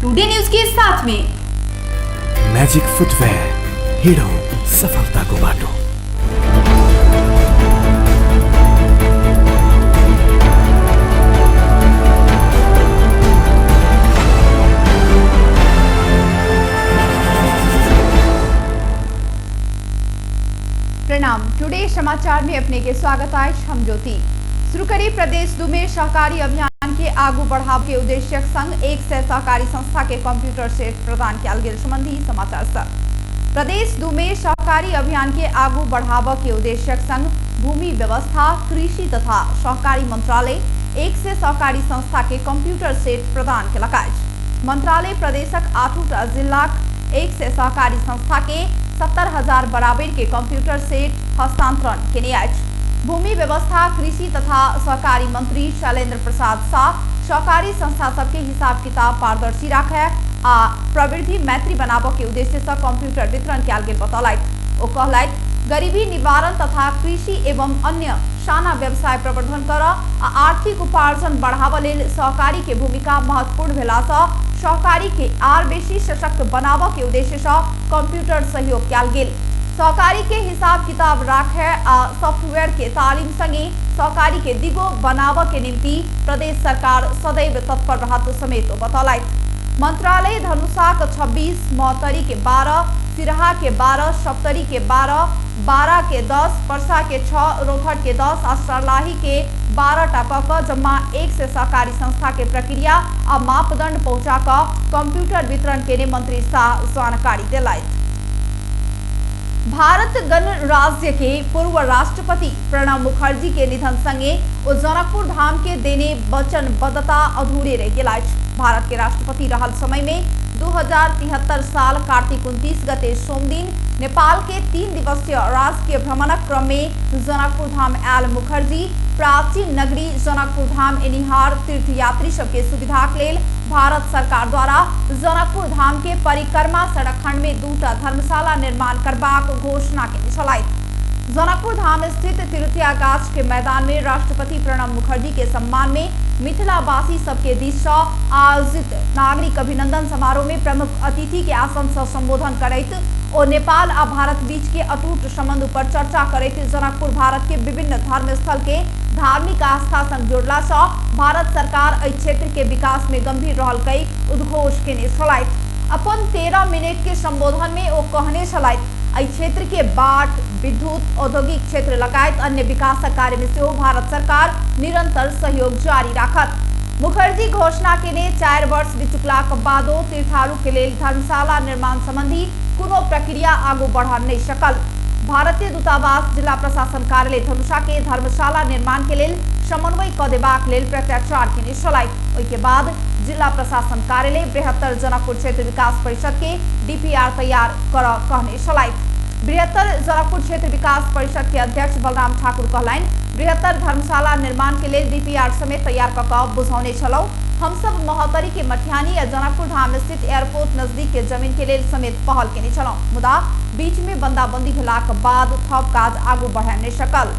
Today news के साथ में मैजिक फुटवेयर, हिड़ो सफलता को बाटो। प्रणाम। टुडे समाचार में अपने के स्वागत है। हम ज्योति शुरू करी। प्रदेश दू में सहकारी अभियान के आगू बढ़ाव के उद्देश्य संग 100 सहकारी संस्था के कंप्यूटर सेट प्रदान किया गेल संबंधी समाचार सब। प्रदेश दू में सहकारी अभियान के आगू बढ़ाव के उद्देश्य संग भूमि व्यवस्था, कृषि तथा सहकारी मंत्रालय 100 सहकारी संस्था के कंप्यूटर सेट प्रदान केलक। मंत्रालय प्रदेशक 8 जिला 100 सहकारी संस्था के 70,000 बराबर के कंप्यूटर सेट हस्तांतरण केने अछि। भूमि व्यवस्था, कृषि तथा सहकारी मंत्री शैलेंद्र प्रसाद शाह सहकारी संस्था सबके हिसाब किताब पारदर्शी राखे आ प्रवृत्ति मैत्री बनाबो के उद्देश्य से कंप्यूटर वितरण कयल गेल बतौलथि। ओ कहलथि, गरीबी निवारण तथा कृषि एवं अन्य साना व्यवसाय प्रवर्धन कर आ आर्थिक उपार्जन बढ़ावा लेल सहकारी के भूमिका महत्वपूर्ण भेला से सहकारी के आर बेसी सशक्त बनाबो के उद्देश्य से कंप्यूटर सहयोग कयल गेल। सहकारी के हिसाब किताब राखे आ सॉफ्टवेयर के तालीम संगे सहकारी के दिगो बनाबो के निम्ति प्रदेश सरकार सदैव तत्पर रहत समेत बतौलथि। मंत्रालय धनुषाक 26, मौतरी के 12, सिरहा के 12, सप्तरी के 12, बारा के 10, परसा के 6, रोहट के 10 और सरलाही के 12 टका जम्मा 100 सहकारी संस्था के प्रक्रिया आ मापदंड पहुंचा कंप्यूटर वितरण के मंत्री शाह जानकारी दिलथि। भारत गणराज्य के पूर्व राष्ट्रपति प्रणब मुखर्जी के निधन संगे जनकपुर धाम के देने वचनबद्धता अधूरे रह गेल। भारत के राष्ट्रपति रहल समय में 2073 साल कार्तिक 29 गते सोमदिन नेपाल के 3 दिवसीय राजकीय भ्रमणक क्रम में जनकपुर धाम आयल मुखर्जी प्राचीन नगरी जनकपुर धाम एनिहार तीर्थयात्री सबके सुविधा के लेल भारत सरकार द्वारा जनकपुर धाम के परिक्रमा सड़क खंड में 2टा धर्मशाला निर्माण करबाक घोषणा केने छलाथि। जनकपुर धाम स्थित तीर्थयागाछ के मैदान में राष्ट्रपति प्रणब मुखर्जी के सम्मान में मिथिलावासी सबके दिस से आयोजित नागरिक अभिनंदन समारोह में प्रमुख अतिथि के आसन से संबोधन करैत और नेपाल आ भारत बीच के अटूट संबंध पर चर्चा करैत जनकपुर भारत के विभिन्न धर्म स्थल के धार्मिक आस्था संग जोड़ला से भारत सरकार एहि क्षेत्र के विकास में गंभीर रहल कई उद्घोष केने छलाथि। अपन 13 मिनट के संबोधन में ओ कहने छलाथि, एहि क्षेत्र के बाट, विद्युत, औद्योगिक क्षेत्र लगायत अन्य विकासक कार्य में सेहो भारत सरकार निरंतर सहयोग जारी राखत। मुखर्जी घोषणा केने 4 वर्ष बीत चुकलाक बादो तीर्थारू के लेल धर्मशाला निर्माण संबंधी कोनो प्रक्रिया आगू बढ़ा नहीं सकल। भारतीय दूतावास जिला प्रशासन कार्यालय धनुषा के धर्मशाला निर्माण के लेल समन्वय क देबाक लेल प्रत्याचार केने छलाथि। ओहि के बाद जिला प्रशासन कार्यालय बृहत्तर जनकपुर क्षेत्र विकास परिषद के डीपीआर तैयार कर कहने छलाथि। बृहत्तर जनकपुर क्षेत्र विकास परिषद के अध्यक्ष बलराम ठाकुर कहलनि, बृहत्तर धर्मशाला निर्माण के लेल डीपीआर समेत तैयार क बुझौने छलौ। हम सब महोत्तरी के मटिहानी या जनकपुर धाम स्थित एयरपोर्ट नजदीक के जमीन के लेल समेत पहल केने छलौ, मुदा बीच में बंदाबंदी भेलाक बाद थप काज आगू बढ़ा नहीं सकल।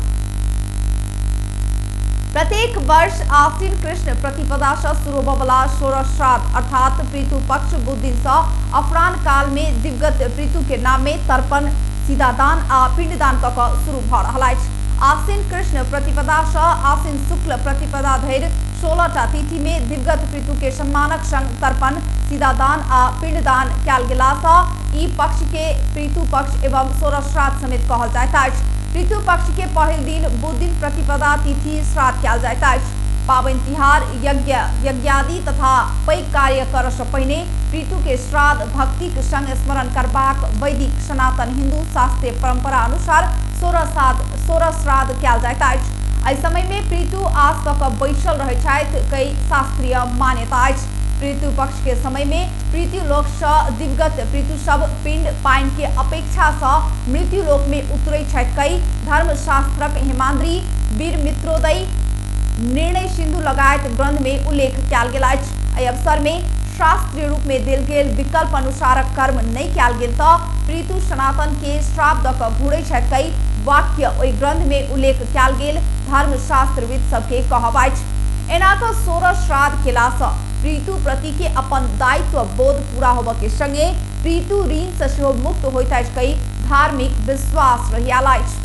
प्रत्येक वर्ष आश्विन कृष्ण प्रतिपदा से शुरू होबला सोलह श्राद्ध अर्थात पृथु पक्ष बुध दिन से अपराह्न काल में दिवगत पृथु के नाम में तर्पण, सीधादान आ पिंडदान कऽ शुरू भ रहल अछि। आश्विन कृष्ण प्रतिपदा से आश्विन शुक्ल प्रतिपदा धरि 16टा तिथि में दिवगत पृथु के सम्मानक संग तर्पण, सीधादान आ पिंडदान कयल गेला से ई पक्ष के पृथु पक्ष एवं सोलह श्राद्ध समेत कहल जाइत अछि। पृथु पक्ष के पहिल दिन बुध दिन प्रतिपदा तिथि श्राद्ध कयल जाइत अछि। पाबनि तिहार, यज्ञ यज्ञादि तथा पैघ कार्य करऽ सँ पहिने पृथु के श्राद्ध भक्तिक संग स्मरण करबाक वैदिक सनातन हिंदू शास्त्रीय परंपरा अनुसार 16 श्राद्ध कयल जाइत अछि। एहि समय में पृथु आस कऽ बैसल रहै छथि कई शास्त्रीय मान्यता अछि। पृथु पक्ष के समय में पृथ्वी लोक से दिवगत पृथु सब पिंड पाइन के अपेक्षा से मृत्यु लोक में उतरै छथि कई धर्मशास्त्रक हेमाद्री, वीर मित्रोदय, निर्णय सिंधु लगायत ग्रंथ में उल्लेख कयल गेल अछि। एहि अवसर में शास्त्रीय रूप में देल गेल विकल्प अनुसार कर्म नहीं कयल गेल तऽ पृथु सनातन के श्राप दऽ कऽ घुरै छथि कई वाक्य ओहि ग्रंथ में उल्लेख कयल गेल धर्मशास्त्रविद सबके कहब अछि। एना तऽ 16 श्राद्ध केला सँ प्रीतु प्रति के अपन दायित्व बोध पूरा होब के संगे प्रीतु ऋण से सेहो मुक्त होइत अछि कई धार्मिक विश्वास रहियाल अछि।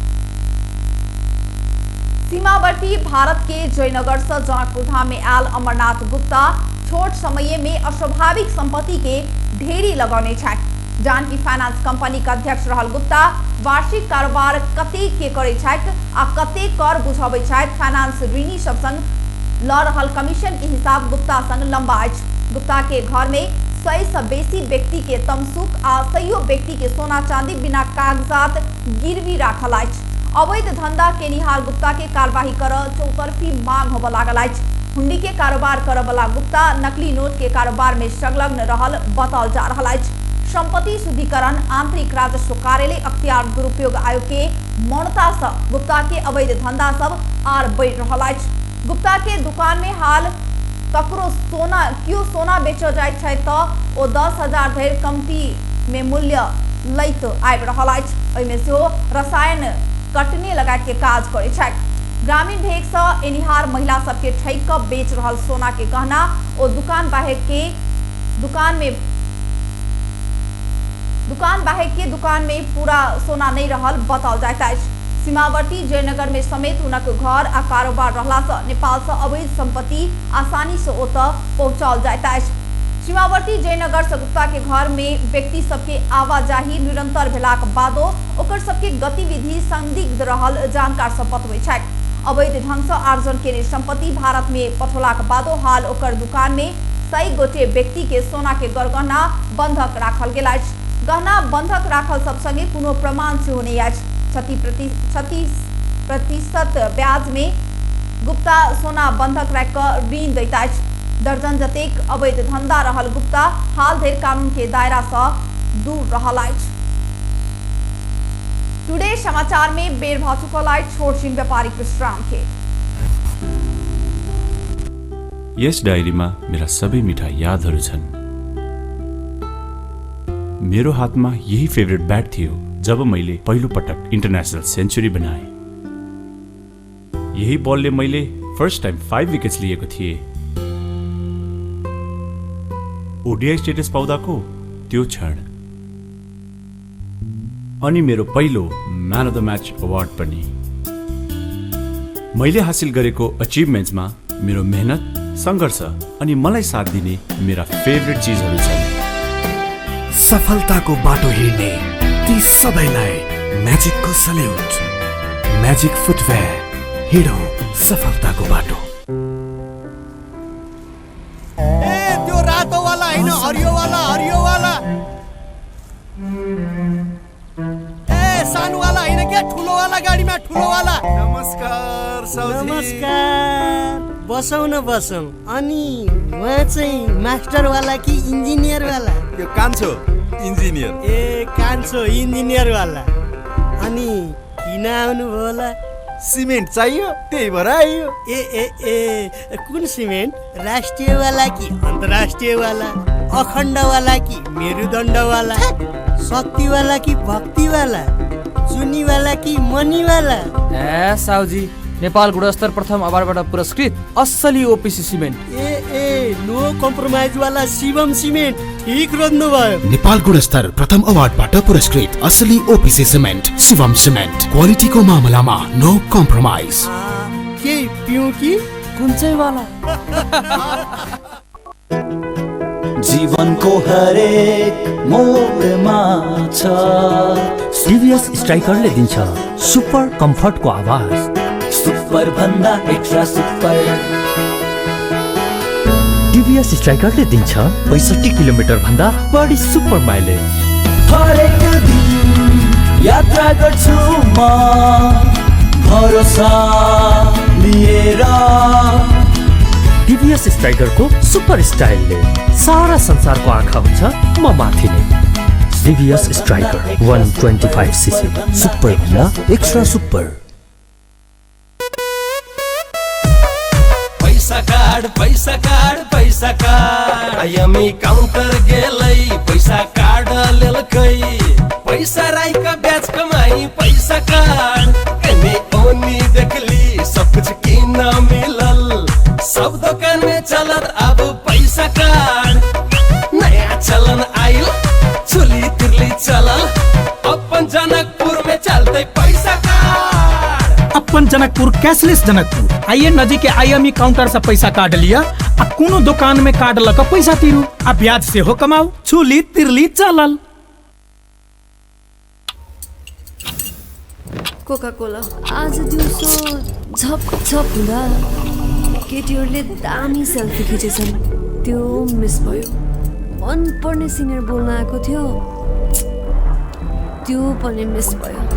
सीमावर्ती भारत के जयनगर से जनकपुर धाम में आयल अमरनाथ गुप्ता छोट समय में अस्वाभाविक संपत्ति के ढेरी लगौने छथि। जानकी फाइनेंस कंपनी के अध्यक्ष रहल गुप्ता वार्षिक कारोबार कतेक के करे छथि आ कतेक कर बुझाबै छथि। फाइनेंस ऋणी सब संग ल रहल कमीशन के हिसाब गुप्ता संग लंबा अछि। गुप्ता के घर में 100 से बेसी व्यक्ति के तमसुक आ 100 व्यक्ति के सोना चांदी बिना कागजात गिरवी राखल अछि। अवैध धंधा के निहाल गुप्ता के कार्यवाही कर चौतरफी मांग होब लागल अछि। हुंडी के कारोबार करय वाला गुप्ता नकली नोट के कारोबार में संलग्न रहल बताओल जा रहल अछि। संपत्ति शुद्धिकरण आंतरिक राजस्व कार्यालय अख्तियार दुरुपयोग आयोग के मौनता से गुप्ता के अवैध धंधा सब आर बढ़ि रहल अछि। गुप्ता के दुकान में हाल ककरो सोना बेचल जाय छै त ओ 10,000 धरि कमती में मूल्य लैत आबि रहल अछि। एहिमे सेहो रसायन कटने लगाए के काज करे छथि। ग्रामीण ढेक से एनिहार महिला सबके ठैक क बेच रहल सोना के गहना ओ दुकान बाहे के दुकान में पूरा सोना नहीं रहल बताओल जाइत अछि। सीमावर्ती जयनगर में समेत हुनक घर आ कारोबार रहला से नेपाल से अवैध संपत्ति आसानी से ओत पहुंचाओल जाइत अछि। सीमावर्ती जयनगर से गुप्ता के घर में व्यक्ति सबके आवाजाही निरंतर भेलाक बादो ओकर सबके गतिविधि संदिग्ध रहल जानकार सब बतबै छथि। अवैध ढंग से आर्जन केने संपत्ति भारत में पठौलाक बादो हाल ओकर दुकान में 100 गोटे व्यक्ति के सोना के गहना बंधक राखल गेल अछि। गहना बंधक राखल सब संगे कोनो प्रमाण सेहो नहि अछि। 36% ब्याज में गुप्ता सोना बंधक राखि क ऋण दैत अछि। दर्जन जतेक अवैध धंधा रहल गुप्ता हाल धरि कानून के दायरा से दूर रहल अछि। टुडे समाचार में बेर भ चुकल अछि छोट छिन व्यापारिक विश्राम के। यस डायरीमा मेरा सबै मिठा यादहरू छन्। मेरो हातमा यही फेभरेट ब्याट थियो जब मैले पहिलो पटक इन्टरनेशनल सेन्चुरी बनाए। यही बलले मैले फर्स्ट टाइम 5 विकेट्स लिएको थिएँ। ओडीआई स्टेटस पाउँदाको त्यो क्षण अनि मेरो पहिलो man of the match award पनि। मैले हासिल गरेको अचिभमेन्ट्समा मेरो मेहनत, संघर्ष अनि मलाई साथ दिने मेरा फेभरेट चीजहरू छन्। सफलताको बाटो हिँड्ने ती सबैलाई म्याजिकको सल्युट। म्याजिक फुटवेयर, हिँडौँ सफलताको बाटो। त्यो रातो वाला हैन, हरियो वाला सानो वाला हैन क्या, ठुलो वाला गाडीमा ठुलो वाला। नमस्कार साउजी। नमस्कार। बसौँ न बसौँ। अनि उहाँ चाहिँ मास्टर वाला कि इन्जिनियर वाला? यो कान्छो इन्जिनियर। ए कान्छो इन्जिनियर वाला। अनि किन आउनु भयो होला? सिमेन्ट चाहियो त्यही भएर आइयो। ए कुन सिमेन्ट? राष्ट्रिय वाला कि अन्तर्राष्ट्रिय वाला? अखण्ड वाला कि मेरुदण्ड वाला? शक्ति वाला कि भक्ति वाला? चुनी वाला कि मनी वाला? ए साउजी, नेपाल गुणस्तर प्रथम अवार्डबाट पुरस्कृत असली ओपीसी सिमेन्ट। ए नो कम्प्रोमाइज वाला शिवम सिमेन्ट। ठीक रोज्नु भयो। नेपाल गुणस्तर प्रथम अवार्डबाट पुरस्कृत असली ओपीसी सिमेन्ट शिवम सिमेन्ट। क्वालिटीको मामलामा नो कम्प्रोमाइज। के पिउँ कि कुन चाहिँ वाला? जीवनको हरेक मोडमा छ सीवीएस स्ट्राइकरले दिन्छ सुपर कम्फर्टको आवाज। सुपर भन्दा एक्स्ट्रा सुपर। टीवीएस स्ट्राइकरले दिन्छ 65 किलोमिटर भन्दा बढी सुपर माइलेज। हरेक दिन यात्रा गर्छु म भरोसा लिएर। टीवीएस स्ट्राइकरको सुपर स्टाइलले सारा संसारको आँखा हुन्छ म माथि नै। टीवीएस स्ट्राइकर 125 सीसी सुपर भन्दा एक्स्ट्रा सुपर। पैसा कार्ड आयमी काउन्टर गेलै पैसा कार्ड लेलकै। पैसा राइका ब्याज कमाई पैसा कार्ड एने ओनी देखली सब कुछ किन मिलल। सब दुकान में चलत अब पैसा काट नया चलन आइल चोली तिरली चलल अपन जनकपुर में चलते पैसा काट अपन जनकपुर कैशलेस जनकपुर आइए नजीक के IME काउंटर से पैसा काट लिया आ कोनो दुकान में काट लक पैसा तिरू आ ब्याज से हो कमाऊ चोली तिरली चलल। कोका कोला आज दिउँसो झप झप हुँदा केटीहरूले दामी सेल्फी खिचेछन् त्यो मिस भयो। मन पर्ने सिङ्गर बोल्न आएको थियो त्यो पनि मिस भयो।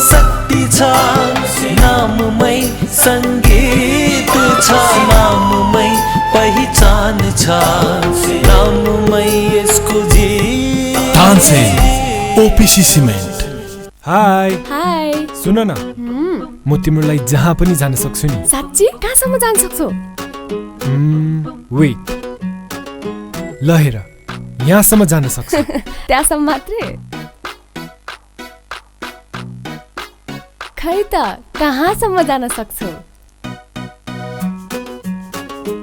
शक्ति छ नाममै संगीत छ नाममै पहिचान छ नाममै यसको जीत OPC सिमेन्ट। हाय हाय सुन न म तिम्रो लागि जहाँ पनि जान सक्छु नि। साच्ची कहाँसम्म जान सक्छौ? वेट ल हेर यहाँसम्म जान सक्छु। त्यहाँसम्म मात्रै? खै त कहाँसम्म जान सक्छौ?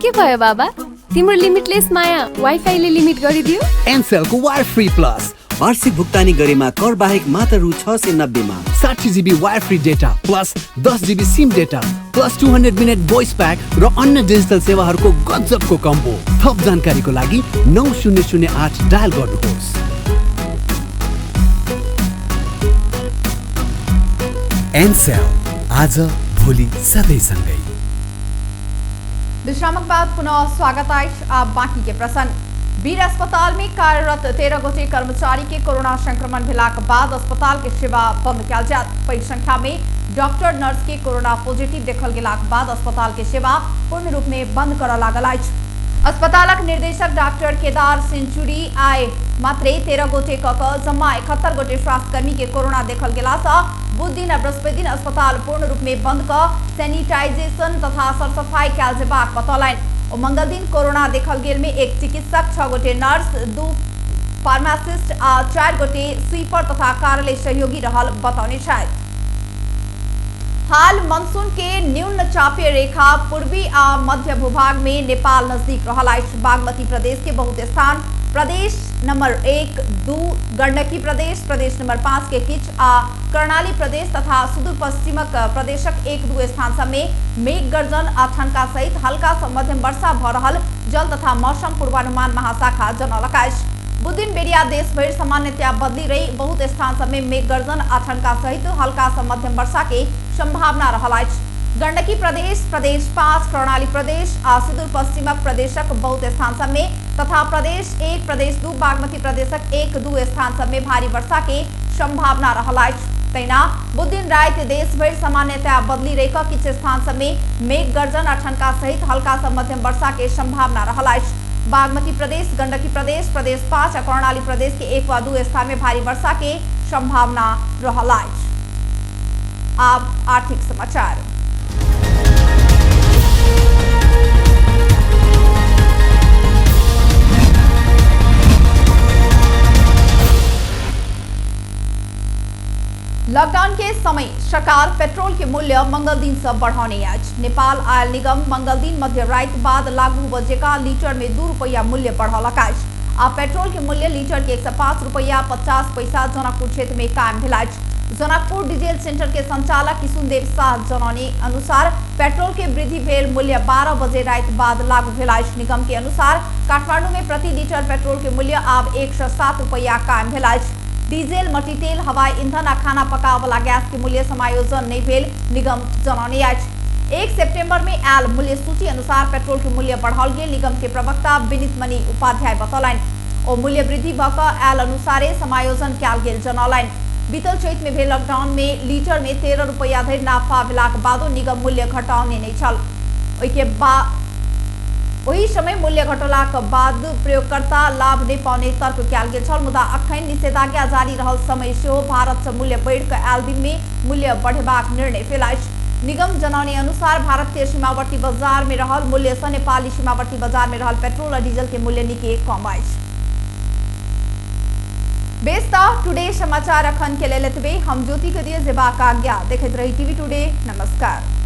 के भयो बाबा तिम्रो लिमिटलेस माया वाइफाईले लिमिट गरिदियो? एनसेलको वायर फ्री प्लस वार्षिक भुक्तानी गरेमा कर बाहेक मात्र रु 690 मा 60 GB wire free data plus 10 GB sim data plus 200 minute voice pack र अन्य डिजिटल सेवाहरूको गजबको कम्बो। थप जानकारीको लागि 9008 डायल गर्नुहोस्। एनसेल आज भोलि सधैँसँगै। विश्रामक बाद पुनः स्वागत है। अब बाकी के प्रश्न। वीर अस्पताल में कार्यरत 13 गोटे कर्मचारी के कोरोना संक्रमण भेलाक बाद अस्पताल के सेवा बंद कयल जायत। पैघ संख्या में डॉक्टर नर्स के कोरोना पॉजिटिव देखल गेलाक बाद अस्पताल के सेवा पूर्ण रूप में बंद करऽ लागल अछि। अस्पतालक निर्देशक डॉक्टर केदार सेंचुरी आए मात्रै 13 गोटे कक जम्मा 71 गोटे स्वास्थ्यकर्मी के कोरोना देखल गेला सँ बुध दिन आ बृहस्पति दिन अस्पताल पूर्ण रूप में बंद क सैनिटाइजेशन तथा सरसफाई कयल जेबाक बतौलनि। ओ मंगल दिन कोरोना देखल गेल में एक चिकित्सक 6 गोटे नर्स 2 फार्मासिस्ट आ 4 गोटे स्वीपर तथा कार्यालय सहयोगी रहल बतौने छथि। हाल मानसून के न्यून चापीय रेखा पूर्वी आ मध्य भूभाग में नेपाल नजदीक रहल अछि। बागमती प्रदेश के बहुत स्थान, प्रदेश नंबर 1, 2 गंडकी प्रदेश, प्रदेश नंबर 5 के किछ आ कर्णाली प्रदेश तथा सुदूर पश्चिमक प्रदेशक 1-2 स्थान सब में मेघ गर्जन आ ठनका सहित हल्का से मध्यम वर्षा भ रहल जल तथा मौसम पूर्वानुमान महाशाखा जनौलक अछि। बुध दिन बेरिया देश भरि सामान्यतया बदली रही बहुत स्थान सब में मेघ गर्जन आ ठनका सहित हल्का से मध्यम वर्षा के संभावना रहल अछि। गंडकी प्रदेश, प्रदेश 5, कर्णाली प्रदेश आ सुदूर पश्चिमक प्रदेशक बहुत स्थान सब में तथा प्रदेश 1, प्रदेश 2, बागमती प्रदेशक 1-2 स्थान सब में भारी वर्षा के संभावना रहल अछि। तैना बुध दिन राति देश भरि सामान्यतया बदली रही किछ स्थान सब में मेघ गर्जन आ ठनका सहित हल्का से मध्यम वर्षा के संभावना रहल अछि। बागमती प्रदेश, गंडकी प्रदेश, प्रदेश 5 और कर्णाली प्रदेश के 1 व 2 स्थान में भारी वर्षा के संभावना रहल अछि। अब आर्थिक समाचार। लॉकडाउन के समय सरकार पेट्रोल के मूल्य मंगल दिन से बढ़ाने अछि। नेपाल आयल निगम मंगल दिन मध्य राति बाद लागू बजेका लीटर में 2 रुपया मूल्य बढ़ौलक अछि। आ पेट्रोल के मूल्य लीटर के 105 रुपया 50 पैसा जनकपुर क्षेत्र में कायम भेल अछि। जनकपुर डीजल सेंटर के संचालक किशुनदेव शाह जनौने अनुसार पेट्रोल के वृद्धि भेल मूल्य 12 बजे राति बाद लागू भेल अछि। निगम के अनुसार काठमांडू में प्रति लीटर पेट्रोल के मूल्य आब 107 रुपया कायम भेल अछि। डीजल, मट्टीतेल, हवाई ईंधन आ खाना पकाव वाला गैस के मूल्य समायोजन नहीं भेल निगम जनौने अछि। 1 सितंबर में आयल मूल्य सूची अनुसार पेट्रोल के मूल्य बढ़ाओल गेल निगम के प्रवक्ता विनीत मणि उपाध्याय बतौलनि। ओ मूल्य वृद्धि भ क आयल अनुसारे समायोजन कयल गेल जनौलनि। बीतल चैत में भेल लॉकडाउन में लीटर में 13 रुपया धरि नाफा भेलाक बादो निगम मूल्य घटाउने नहीं छल। वही समय मूल्य घटलाक बाद प्रयोगकर्ता लाभ नहीं पाउने तर्क कयल गेल छल। मुदा अखन निषेधाज्ञा जारी रहल समय सेहो भारत से मूल्य बढ़ि क आयल दिन में मूल्य बढ़ेबाक निर्णय भेल अछि। निगम जनाउने अनुसार भारत के सीमावर्ती बाजार में रहल मूल्य से नेपाली सीमावर्ती बाजार में रहल पेट्रोल और डीजल के मूल्य निके कम अछि। बेस्ता टुडे समाचार अखन के लेल एतबे। हम ज्योति के दिए जेबाक आज्ञा। देखैत रही टीवी टुडे। नमस्कार।